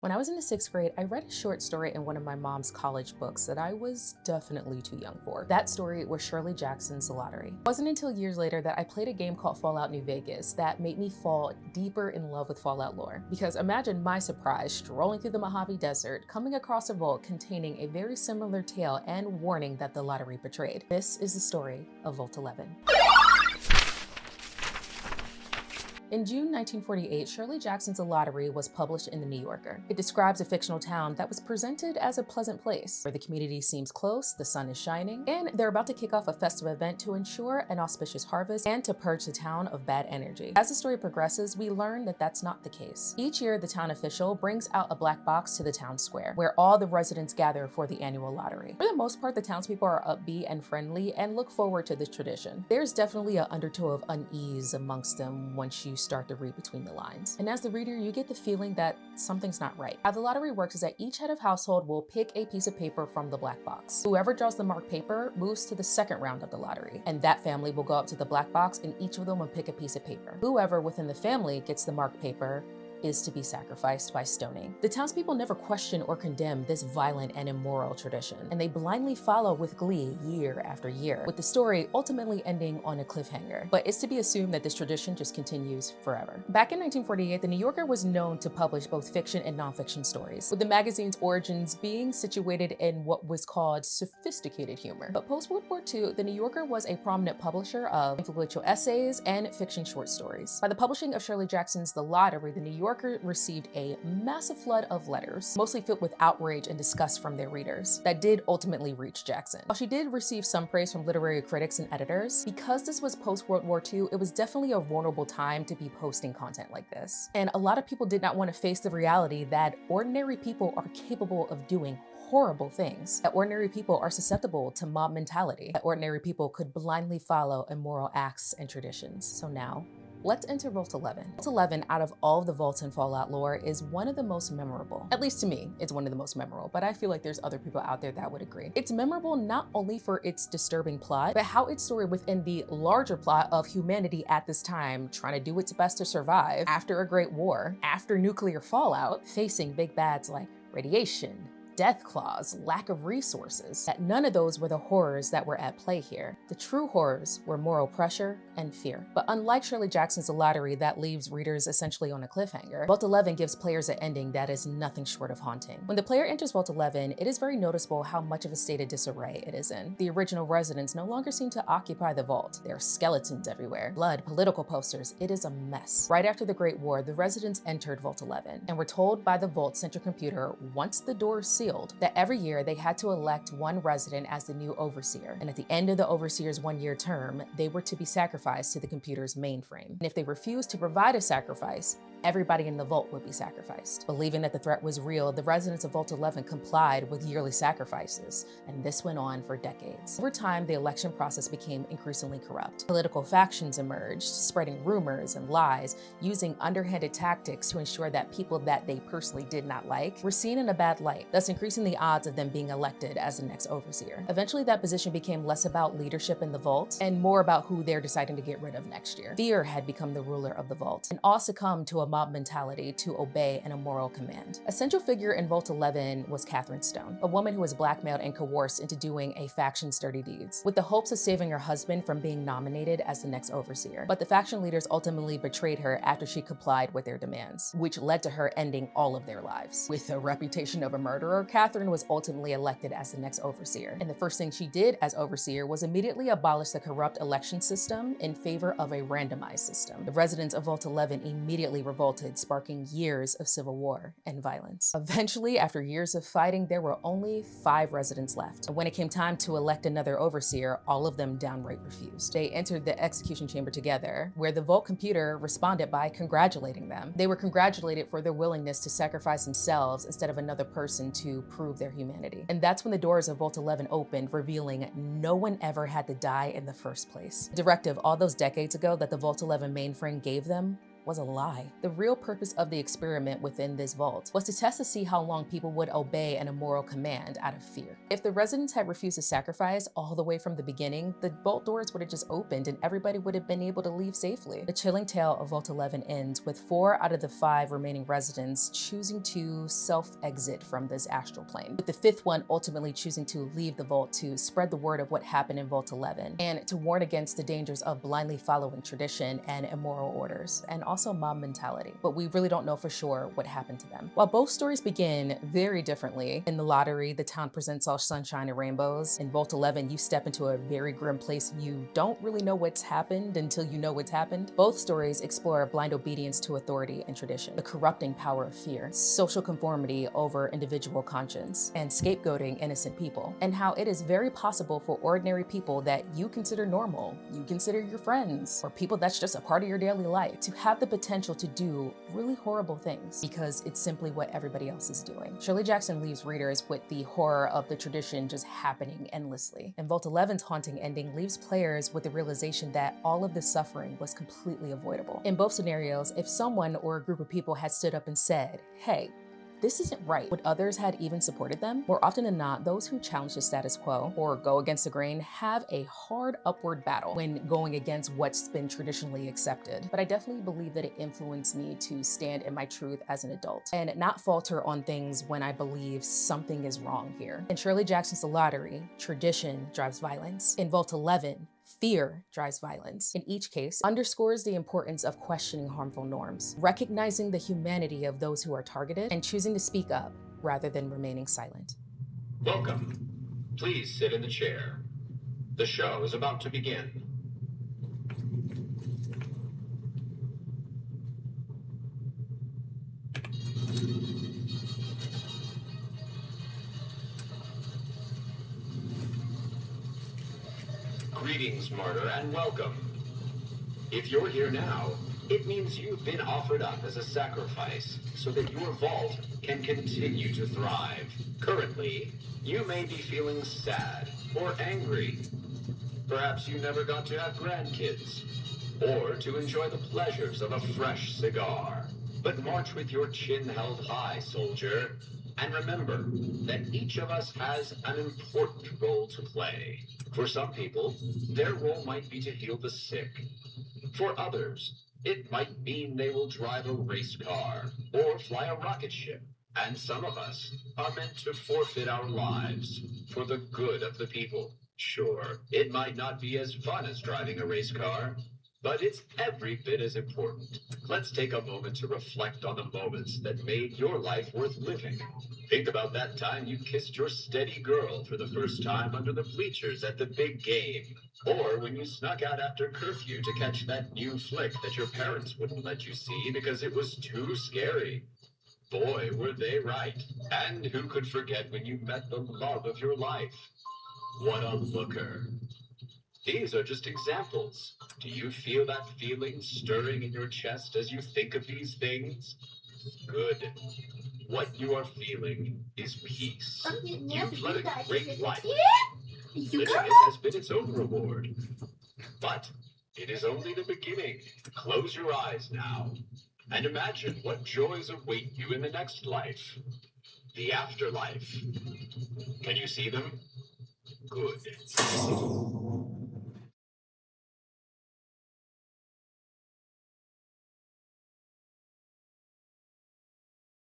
When I was in the 6th grade, I read a short story in one of my mom's college books that I was definitely too young for. That story was Shirley Jackson's The Lottery. It wasn't until years later that I played a game called Fallout New Vegas that made me fall deeper in love with Fallout lore. Because imagine my surprise strolling through the Mojave Desert, coming across a vault containing a very similar tale and warning that the lottery betrayed. This is the story of Vault 11. In June 1948, Shirley Jackson's The Lottery was published in The New Yorker. It describes a fictional town that was presented as a pleasant place, where the community seems close, the sun is shining, and they're about to kick off a festive event to ensure an auspicious harvest and to purge the town of bad energy. As the story progresses, we learn that that's not the case. Each year, the town official brings out a black box to the town square, where all the residents gather for the annual lottery. For the most part, the townspeople are upbeat and friendly and look forward to this tradition. There's definitely an undertow of unease amongst them once you start to read between the lines. And as the reader, you get the feeling that something's not right. How the lottery works is that each head of household will pick a piece of paper from the black box. Whoever draws the marked paper moves to the second round of the lottery, and that family will go up to the black box and each of them will pick a piece of paper. Whoever within the family gets the marked paper is to be sacrificed by stoning. The townspeople never question or condemn this violent and immoral tradition, and they blindly follow with glee year after year, with the story ultimately ending on a cliffhanger. But it's to be assumed that this tradition just continues forever. Back in 1948, The New Yorker was known to publish both fiction and nonfiction stories, with the magazine's origins being situated in what was called sophisticated humor. But post-World War II, The New Yorker was a prominent publisher of influential essays and fiction short stories. By the publishing of Shirley Jackson's The Lottery, The New Yorker received a massive flood of letters, mostly filled with outrage and disgust from their readers, that did ultimately reach Jackson. While she did receive some praise from literary critics and editors, because this was post-World War II, it was definitely a vulnerable time to be posting content like this. And a lot of people did not want to face the reality that ordinary people are capable of doing horrible things, that ordinary people are susceptible to mob mentality, that ordinary people could blindly follow immoral acts and traditions. So now, let's enter Vault 11. Vault 11, out of all of the vaults in Fallout lore, is one of the most memorable. At least to me, it's one of the most memorable, but I feel like there's other people out there that would agree. It's memorable not only for its disturbing plot, but how its story within the larger plot of humanity at this time, trying to do its best to survive after a great war, after nuclear fallout, facing big bads like radiation, death claws, lack of resources, that none of those were the horrors that were at play here. The true horrors were moral pressure and fear. But unlike Shirley Jackson's The Lottery that leaves readers essentially on a cliffhanger, Vault 11 gives players an ending that is nothing short of haunting. When the player enters Vault 11, it is very noticeable how much of a state of disarray it is in. The original residents no longer seem to occupy the vault. There are skeletons everywhere, blood, political posters. It is a mess. Right after the Great War, the residents entered Vault 11 and were told by the Vault's central computer, once the doors sealed, that every year they had to elect one resident as the new overseer. And at the end of the overseer's one-year term, they were to be sacrificed to the computer's mainframe. And if they refused to provide a sacrifice, everybody in the vault would be sacrificed. Believing that the threat was real, the residents of Vault 11 complied with yearly sacrifices, and this went on for decades. Over time, the election process became increasingly corrupt. Political factions emerged, spreading rumors and lies, using underhanded tactics to ensure that people that they personally did not like were seen in a bad light, thus increasing the odds of them being elected as the next overseer. Eventually, that position became less about leadership in the vault and more about who they're deciding to get rid of next year. Fear had become the ruler of the vault, and all succumbed to a mob mentality to obey an immoral command. A central figure in Vault 11 was Catherine Stone, a woman who was blackmailed and coerced into doing a faction's dirty deeds, with the hopes of saving her husband from being nominated as the next overseer. But the faction leaders ultimately betrayed her after she complied with their demands, which led to her ending all of their lives. With a reputation of a murderer, Catherine was ultimately elected as the next overseer. And the first thing she did as overseer was immediately abolish the corrupt election system in favor of a randomized system. The residents of Vault 11 immediately revolted, sparking years of civil war and violence. Eventually, after years of fighting, there were only 5 residents left. And when it came time to elect another overseer, all of them downright refused. They entered the execution chamber together, where the vault computer responded by congratulating them. They were congratulated for their willingness to sacrifice themselves instead of another person to prove their humanity. And that's when the doors of Vault 11 opened, revealing no one ever had to die in the first place. The directive all those decades ago that the Vault 11 mainframe gave them was a lie. The real purpose of the experiment within this vault was to test to see how long people would obey an immoral command out of fear. If the residents had refused to sacrifice all the way from the beginning, the vault doors would have just opened and everybody would have been able to leave safely. The chilling tale of Vault 11 ends with 4 out of the 5 remaining residents choosing to self-exit from this astral plane, with the 5th one ultimately choosing to leave the vault to spread the word of what happened in Vault 11 and to warn against the dangers of blindly following tradition and immoral orders, and also mob mentality. But we really don't know for sure what happened to them. While both stories begin very differently, in the lottery, the town presents all sunshine and rainbows. In Vault 11, you step into a very grim place and you don't really know what's happened until you know what's happened. Both stories explore blind obedience to authority and tradition, the corrupting power of fear, social conformity over individual conscience, and scapegoating innocent people, and how it is very possible for ordinary people that you consider normal, you consider your friends, or people that's just a part of your daily life, to have the potential to do really horrible things because it's simply what everybody else is doing. Shirley Jackson leaves readers with the horror of the tradition just happening endlessly, and Vault 11's haunting ending leaves players with the realization that all of this suffering was completely avoidable. In both scenarios, if someone or a group of people had stood up and said, "Hey, this isn't right," would others had even supported them? More often than not, those who challenge the status quo or go against the grain have a hard upward battle when going against what's been traditionally accepted. But I definitely believe that it influenced me to stand in my truth as an adult and not falter on things when I believe something is wrong here. In Shirley Jackson's The Lottery, tradition drives violence. In Vault 11, fear drives violence. In each case, underscores the importance of questioning harmful norms, recognizing the humanity of those who are targeted, and choosing to speak up rather than remaining silent. Welcome. Please sit in the chair. The show is about to begin. Greetings, martyr, and welcome. If you're here now, it means you've been offered up as a sacrifice so that your vault can continue to thrive. Currently, you may be feeling sad or angry. Perhaps you never got to have grandkids or to enjoy the pleasures of a fresh cigar. But march with your chin held high, soldier, and remember that each of us has an important role to play. For some people, their role might be to heal the sick. For others, it might mean they will drive a race car or fly a rocket ship. And some of us are meant to forfeit our lives for the good of the people. Sure, it might not be as fun as driving a race car, but it's every bit as important. Let's take a moment to reflect on the moments that made your life worth living. Think about that time you kissed your steady girl for the first time under the bleachers at the big game. Or when you snuck out after curfew to catch that new flick that your parents wouldn't let you see because it was too scary. Boy, were they right. And who could forget when you met the love of your life? What a looker. These are just examples. Do you feel that feeling stirring in your chest as you think of these things? Good. What you are feeling is peace. You've led a great life. Living it has been its own reward. But it is only the beginning. Close your eyes now and imagine what joys await you in the next life, the afterlife. Can you see them? Good.